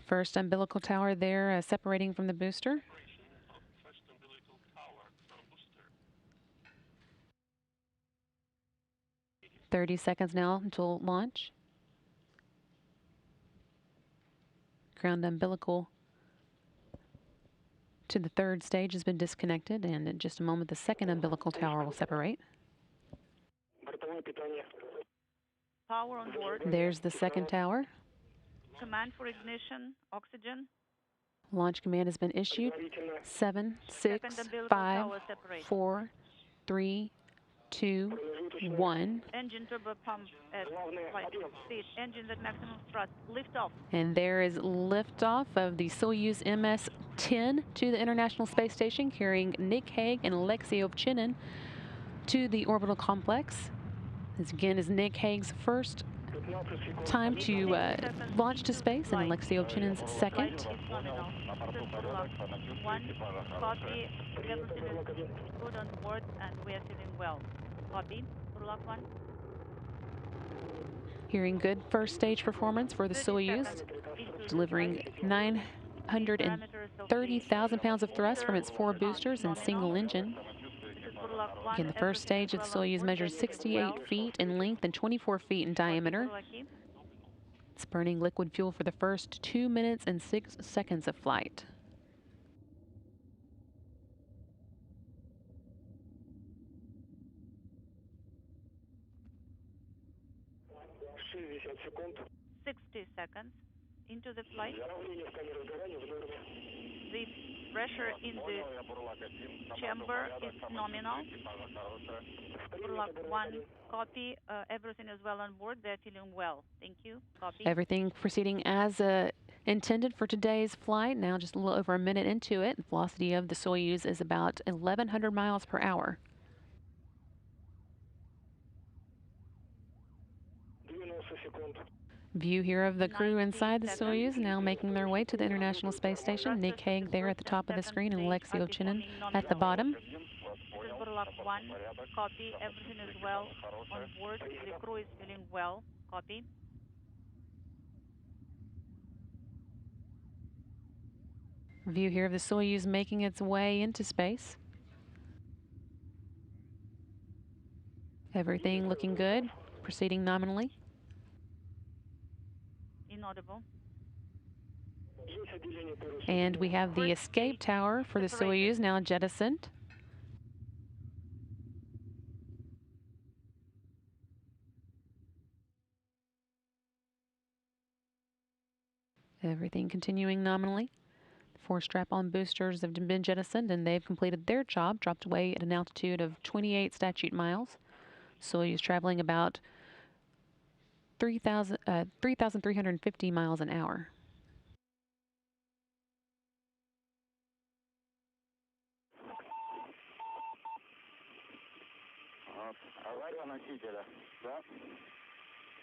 First umbilical tower there separating from the booster. 30 seconds now until launch. Ground umbilical to the third stage has been disconnected, and in just a moment the second umbilical tower will separate. Power on board. There's the second tower. Command for ignition, oxygen. Launch command has been issued. 7, 6, 5, 4, 3, 2, 1. Engine turbo pump at flight speed. Engines at maximum thrust. Lift off. And there is liftoff of the Soyuz MS-10 to the International Space Station, carrying Nick Hague and Alexei Ovchinin to the orbital complex. This again is Nick Hague's first time to launch to space, and Alexei Ovchinin's second. One copy. Everything is good on board, and we are feeling well. Copy. Burlak 1. Hearing good first stage performance for the Soyuz, delivering 930,000 pounds of thrust from its 4 boosters and single engine. Again, the first stage of the Soyuz measures 68 feet in length and 24 feet in diameter. It's burning liquid fuel for the first 2 minutes and 6 seconds of flight. Seconds into the flight. The pressure in the chamber is nominal. Burlak 1, copy. Everything is well on board. They're feeling well. Thank you. Copy. Everything proceeding as intended for today's flight. Now just a little over a minute into it. The velocity of the Soyuz is about 1,100 miles per hour. View here of the crew inside the Soyuz, now making their way to the International Space Station. Nick Hague there at the top of the screen, and Alexei Ovchinin at the bottom. This is Burlak 1, copy. Everything is well on board. The crew is feeling well. Copy. View here of the Soyuz making its way into space. Everything looking good, proceeding nominally. Inaudible. And we have the escape tower for the Soyuz now jettisoned. Everything continuing nominally. 4 strap-on boosters have been jettisoned, and they've completed their job, dropped away at an altitude of 28 statute miles. Soyuz traveling about 3,350 miles an hour.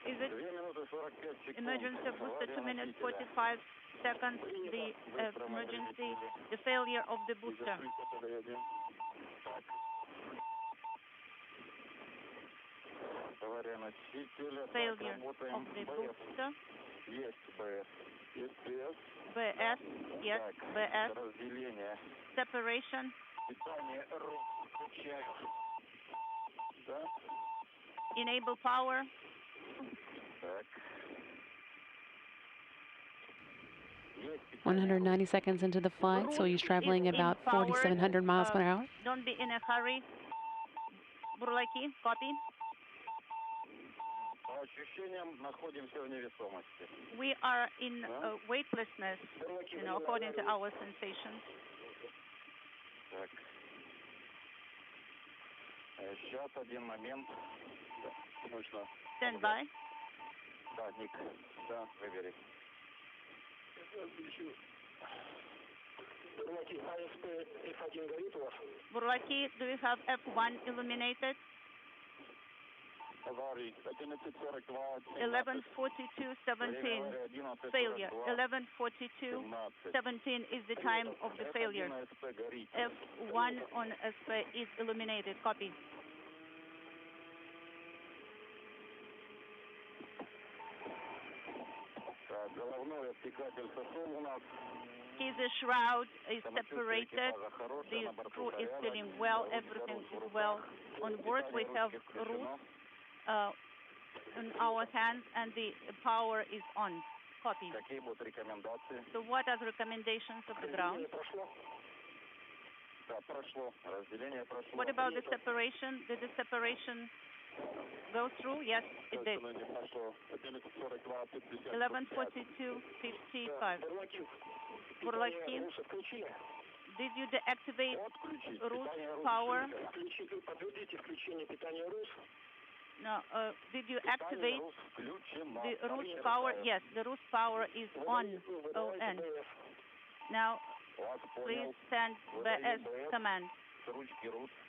Is it emergency booster 2 minutes 45 seconds? The emergency, the failure of the booster. Failure of the booster. BS, yes, BS. Separation. Enable power. 190 seconds into the flight, Soyuz traveling about 4,700 miles per hour. Don't be in a hurry. Burlaki, copy. We are in weightlessness, according to our sensations. Stand by. Burlaki, do you have F1 illuminated? 11:42:17. Failure. 11:42:17 is the time of the failure. F1 on SP is illuminated. Copy. His shroud is separated. The crew is feeling well. Everything is well on board. We have routes in our hands, and the power is on. Copy. So what are the recommendations of the ground? What about the separation? Did the separation go through? Yes, it did. 11:42:55. Buрлаки, did you deactivate Rus power? No. Did you activate the Rus power? Yes, the Rus power is on. ON. Now, please send BS command.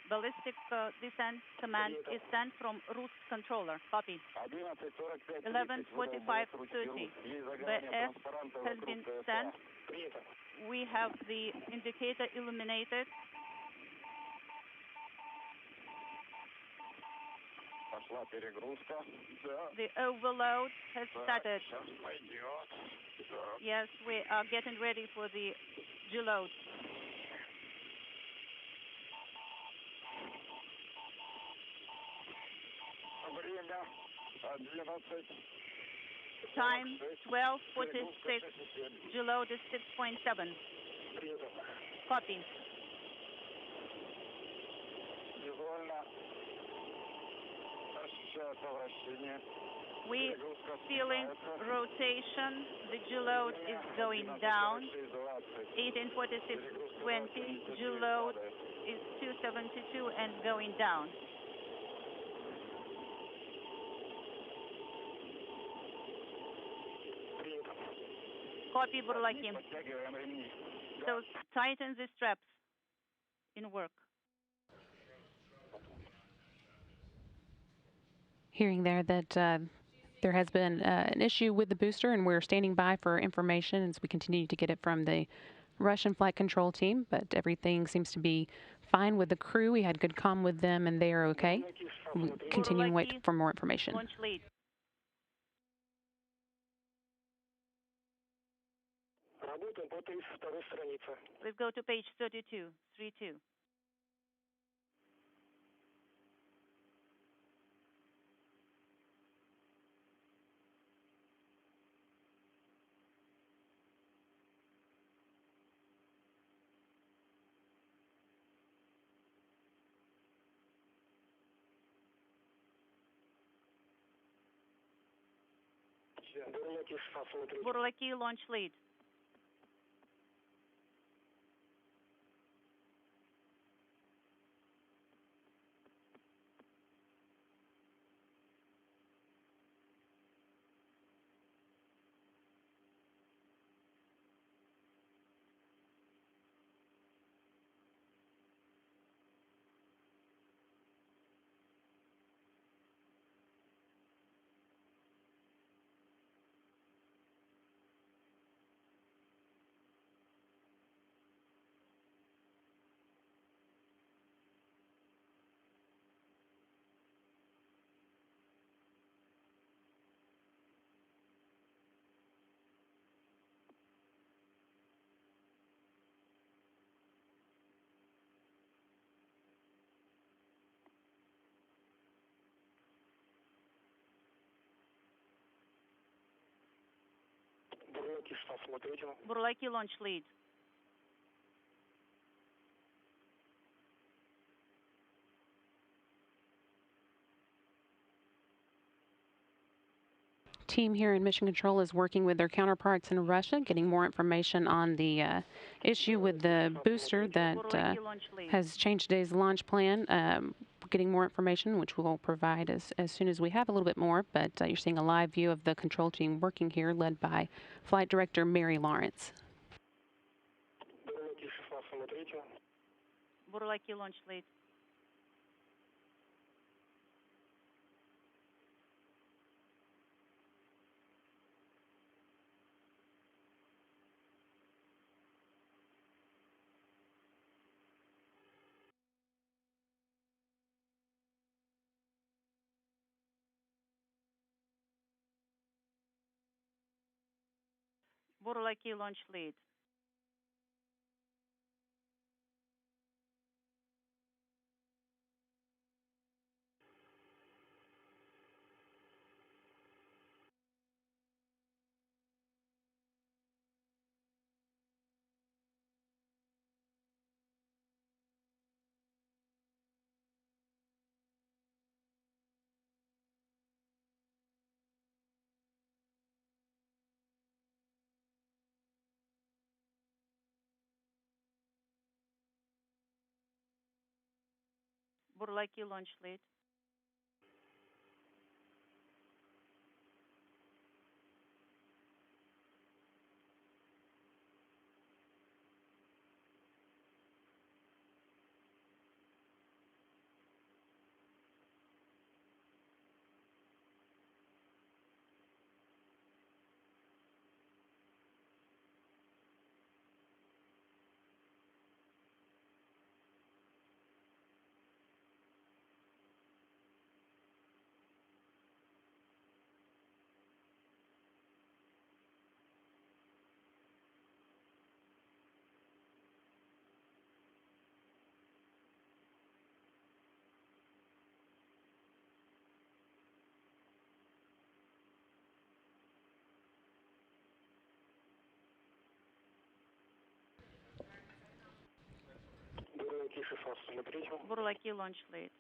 Ballistic descent command is sent from Rus controller. Copy. 11:45:30. BS has been sent. We have the indicator illuminated. The overload has started. Yes, we are getting ready for the deload. Time 12:46. Deload is 6.7. Copy. We feeling rotation. The deload is going down. 18:46:20. Deload is 272 and going down. Copy, Buрлаки. So tighten the straps in work. Hearing there that there has been an issue with the booster, and we're standing by for information as we continue to get it from the Russian flight control team, but everything seems to be fine with the crew. We had good comm with them, and they are okay. We continue to wait for more information. Launch lead. Let's go to page 32, 32. Buрлаки, launch lead. Buрлаки, launch lead. Team here in Mission Control is working with their counterparts in Russia, getting more information on the issue with the booster that has changed today's launch plan. Getting more information, which we'll provide as soon as we have a little bit more. But you're seeing a live view of the control team working here, led by Flight Director Mary Lawrence. Buрлаки, launch lead. Burlaki launch lead. Burlaki launch lead. Burlaki launch lead.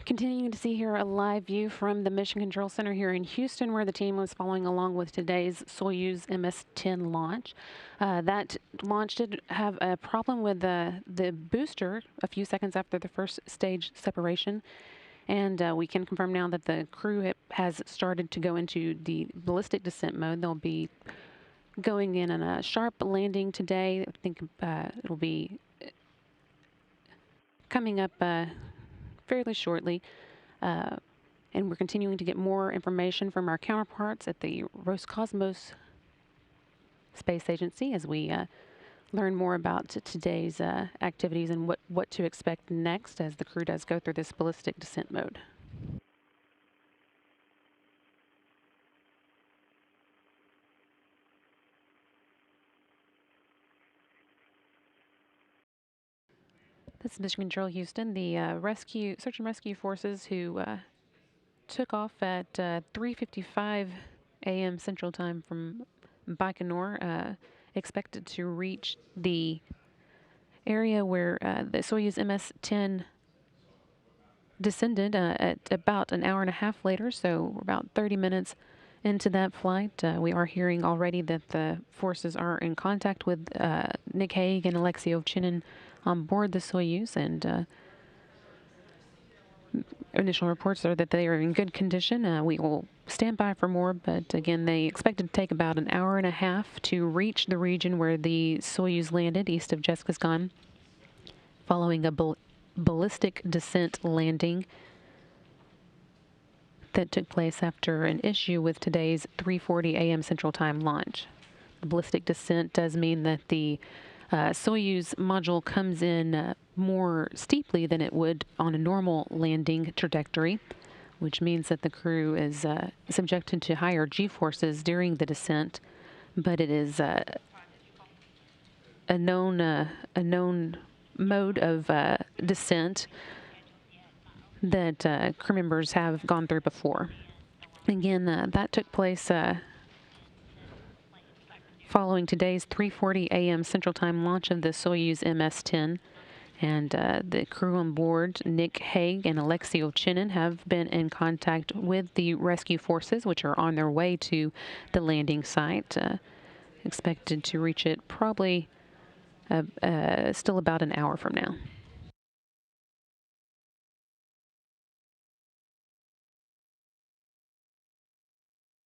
Continuing to see here a live view from the Mission Control Center here in Houston, where the team was following along with today's Soyuz MS-10 launch. That launch did have a problem with the booster a few seconds after the first stage separation. And we can confirm now that the crew has started to go into the ballistic descent mode. They'll be going in on a sharp landing today. I think it'll be coming up fairly shortly. And we're continuing to get more information from our counterparts at the Roscosmos Space Agency as we learn more about today's activities and what to expect next as the crew does go through this ballistic descent mode. This is Mission Control Houston. The search and rescue forces who took off at 3:55 a.m. Central Time from Baikonur expected to reach the area where the Soyuz MS-10 descended at about an hour and a half later, so we're about 30 minutes into that flight. We are hearing already that the forces are in contact with Nick Hague and Alexei Ovchinin on board the Soyuz, and initial reports are that they are in good condition. We will stand by for more, but again, they expected to take about an hour and a half to reach the region where the Soyuz landed east of Jeskisgan, following a ballistic descent landing that took place after an issue with today's 3:40 a.m. Central Time launch. The ballistic descent does mean that the Soyuz module comes in more steeply than it would on a normal landing trajectory, which means that the crew is subjected to higher G-forces during the descent, but it is a known mode of descent that crew members have gone through before. Again, that took place following today's 3:40 a.m. Central Time launch of the Soyuz MS-10. And the crew on board, Nick Hague and Alexei Ovchinin, have been in contact with the rescue forces, which are on their way to the landing site. Expected to reach it probably still about an hour from now.